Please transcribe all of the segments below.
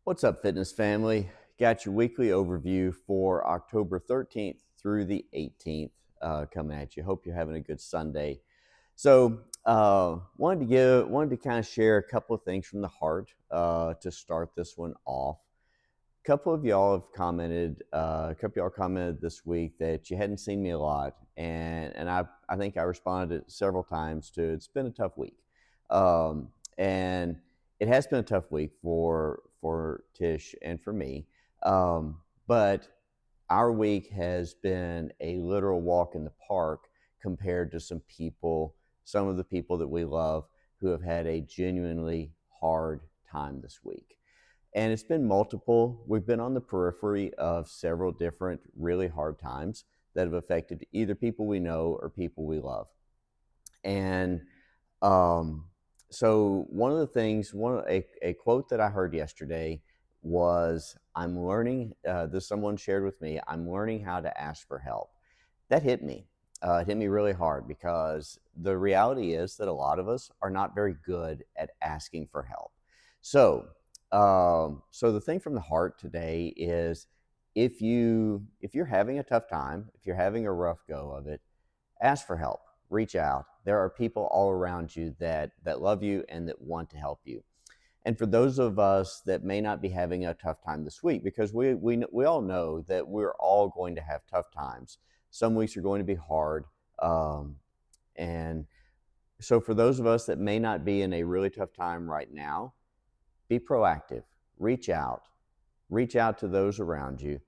What's up, fitness family? Got your weekly overview for October 13th through the 18th coming at you. Hope you're having a good Sunday. Wanted to kind of share a couple of things from the heart to start this one off. A couple of y'all have commented. A couple of y'all commented this week that you hadn't seen me a lot, and I think I responded several times to it's been a tough week, and it has been a tough week for Tish and for me, but our week has been a literal walk in the park compared to some of the people that we love who have had a genuinely hard time this week. And it's been multiple. We've been on the periphery of several different really hard times that have affected either people we know or people we love. And so one of the things, a quote that I heard yesterday was, "I'm learning." Someone shared with me, "I'm learning how to ask for help." That hit me. It hit me really hard because the reality is that a lot of us are not very good at asking for help. So, so the thing from the heart today is, if you're having a tough time, if you're having a rough go of it, ask for help. Reach out. There are people all around you that love you and that want to help you. And for those of us that may not be having a tough time this week, because we all know that we're all going to have tough times. Some weeks are going to be hard. And so for those of us that may not be in a really tough time right now, be proactive. Reach out. Reach out to those around you.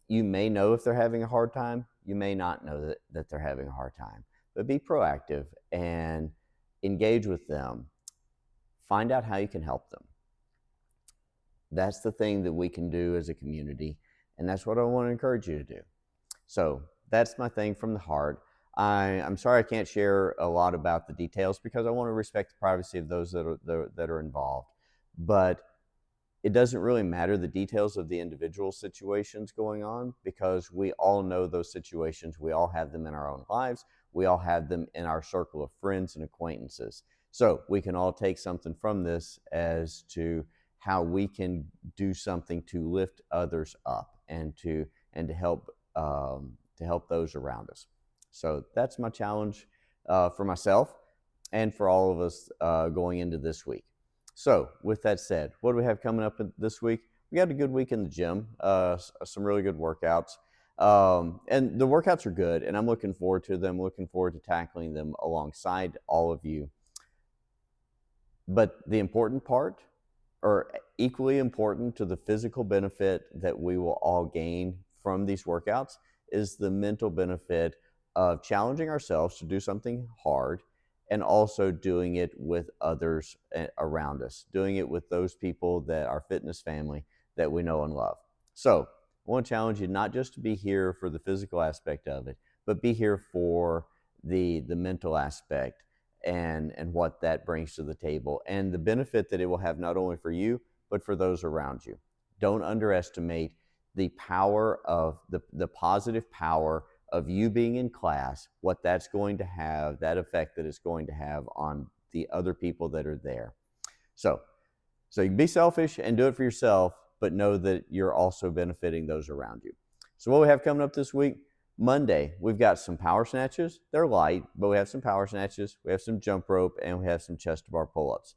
You may know if they're having a hard time. You may not know that they're having a hard time. But be proactive and engage with them. Find out how you can help them. That's the thing that we can do as a community, and that's what I want to encourage you to do. So that's my thing from the heart. I'm sorry I can't share a lot about the details because I want to respect the privacy of those that are involved. But it doesn't really matter the details of the individual situations going on, because we all know those situations. We all have them in our own lives. We all have them in our circle of friends and acquaintances. So we can all take something from this as to how we can do something to lift others up and to help those around us. So that's my challenge for myself and for all of us going into this week. So with that said, what do we have coming up this week? We got a good week in the gym, some really good workouts. And the workouts are good, and I'm looking forward to them, looking forward to tackling them alongside all of you. But the important part, or equally important to the physical benefit that we will all gain from these workouts, is the mental benefit of challenging ourselves to do something hard, and also doing it with others around us, doing it with those people that are fitness family that we know and love. So I want to challenge you not just to be here for the physical aspect of it, but be here for the mental aspect and what that brings to the table, and the benefit that it will have not only for you, but for those around you. Don't underestimate the power of the positive power of you being in class, what that's going to have, that effect that it's going to have on the other people that are there. So you can be selfish and do it for yourself, but know that you're also benefiting those around you. So what we have coming up this week, Monday, we've got some power snatches. They're light, but we have some power snatches, we have some jump rope, and we have some chest to bar pull-ups.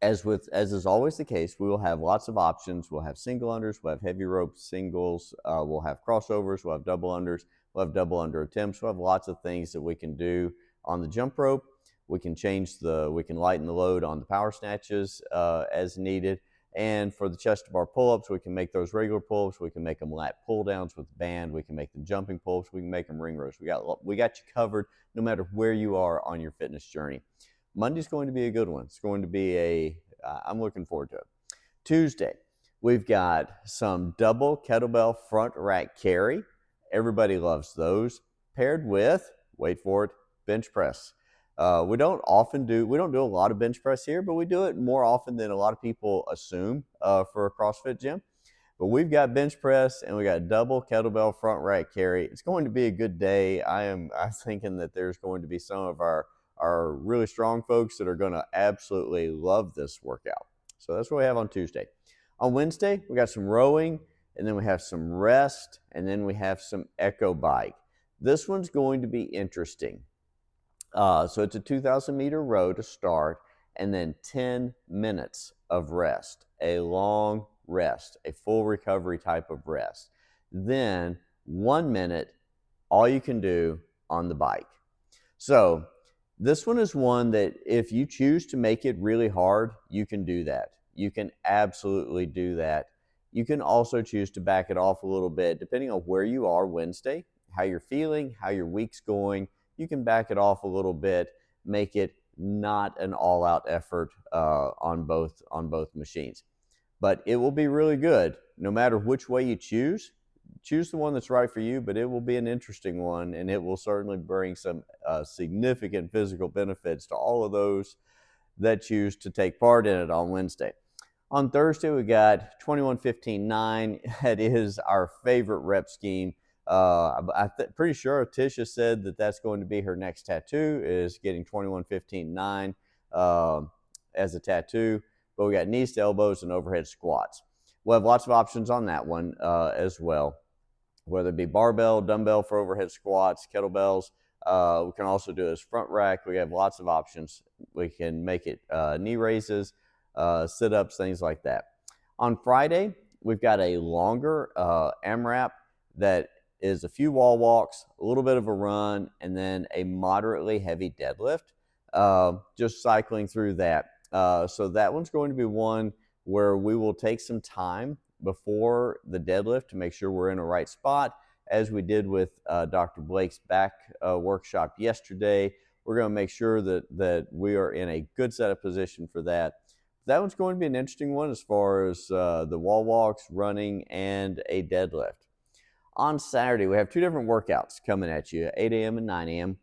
As is always the case, we will have lots of options. We'll have single unders, we'll have heavy rope singles, we'll have crossovers, we'll have double unders, we'll have double under attempts. We'll have lots of things that we can do on the jump rope. We can lighten the load on the power snatches as needed. And for the chest to bar pull-ups, we can make those regular pull-ups. We can make them lat pull-downs with the band. We can make them jumping pull-ups. We can make them ring rows. We got you covered no matter where you are on your fitness journey. Monday's going to be a good one. It's going to be I'm looking forward to it. Tuesday, we've got some double kettlebell front rack carry. Everybody loves those. Paired with, wait for it, bench press. We don't do a lot of bench press here, but we do it more often than a lot of people assume for a CrossFit gym. But we've got bench press and we got double kettlebell front rack carry. It's going to be a good day. I'm thinking that there's going to be some of our really strong folks that are going to absolutely love this workout. So that's what we have on Tuesday. On Wednesday, we got some rowing, and then we have some rest, and then we have some echo bike. This one's going to be interesting. So it's a 2,000-meter row to start, and then 10 minutes of rest, a long rest, a full recovery type of rest. Then 1 minute, all you can do on the bike. So this one is one that if you choose to make it really hard, you can do that. You can absolutely do that. You can also choose to back it off a little bit, depending on where you are Wednesday, how you're feeling, how your week's going. You can back it off a little bit, make it not an all-out effort on both machines. But it will be really good no matter which way you choose. Choose the one that's right for you, but it will be an interesting one, and it will certainly bring some significant physical benefits to all of those that choose to take part in it on Wednesday. On Thursday, we got 21-15-9. That is our favorite rep scheme. I'm pretty sure Tisha said that that's going to be her next tattoo, is getting 21-15-9 as a tattoo. But we got knees to elbows and overhead squats. We'll have lots of options on that one as well, whether it be barbell, dumbbell for overhead squats, kettlebells. We can also do it as front rack. We have lots of options. We can make it knee raises, sit-ups, things like that. On Friday, we've got a longer AMRAP that is a few wall walks, a little bit of a run, and then a moderately heavy deadlift, just cycling through that. So that one's going to be one where we will take some time before the deadlift to make sure we're in the right spot, as we did with Dr. Blake's back workshop yesterday. We're going to make sure that we are in a good set of position for that. That one's going to be an interesting one as far as the wall walks, running, and a deadlift. On Saturday, we have two different workouts coming at you, 8 a.m. and 9 a.m.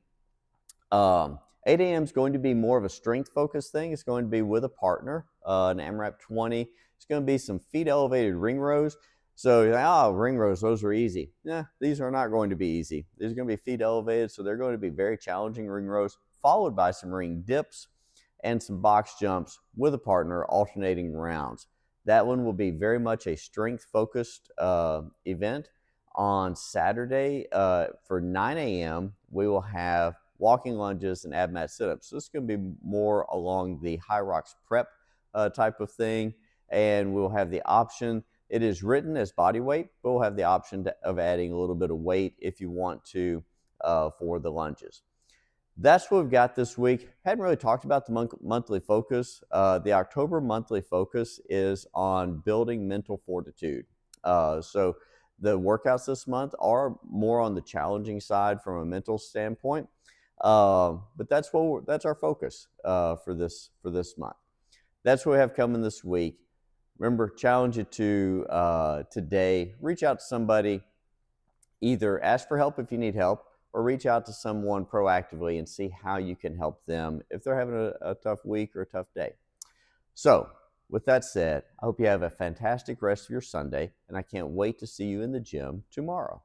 8 a.m. is going to be more of a strength-focused thing. It's going to be with a partner, an AMRAP 20. It's going to be some feet-elevated ring rows. So you're like, ring rows, those are easy. Yeah, these are not going to be easy. These are going to be feet elevated, so they're going to be very challenging ring rows, followed by some ring dips and some box jumps with a partner, alternating rounds. That one will be very much a strength-focused event. On Saturday, for 9 a.m., we will have walking lunges and ab mat sit-ups. So this is going to be more along the high rocks prep type of thing, and we'll have the option. It is written as body weight, but we'll have the option of adding a little bit of weight if you want to for the lunges. That's what we've got this week. Hadn't really talked about the monthly focus. The October monthly focus is on building mental fortitude. So the workouts this month are more on the challenging side from a mental standpoint, but that's our focus for this month. That's what we have coming this week. Remember, challenge it to today. Reach out to somebody. Either ask for help if you need help, or reach out to someone proactively and see how you can help them if they're having a tough week or a tough day. So, with that said, I hope you have a fantastic rest of your Sunday, and I can't wait to see you in the gym tomorrow.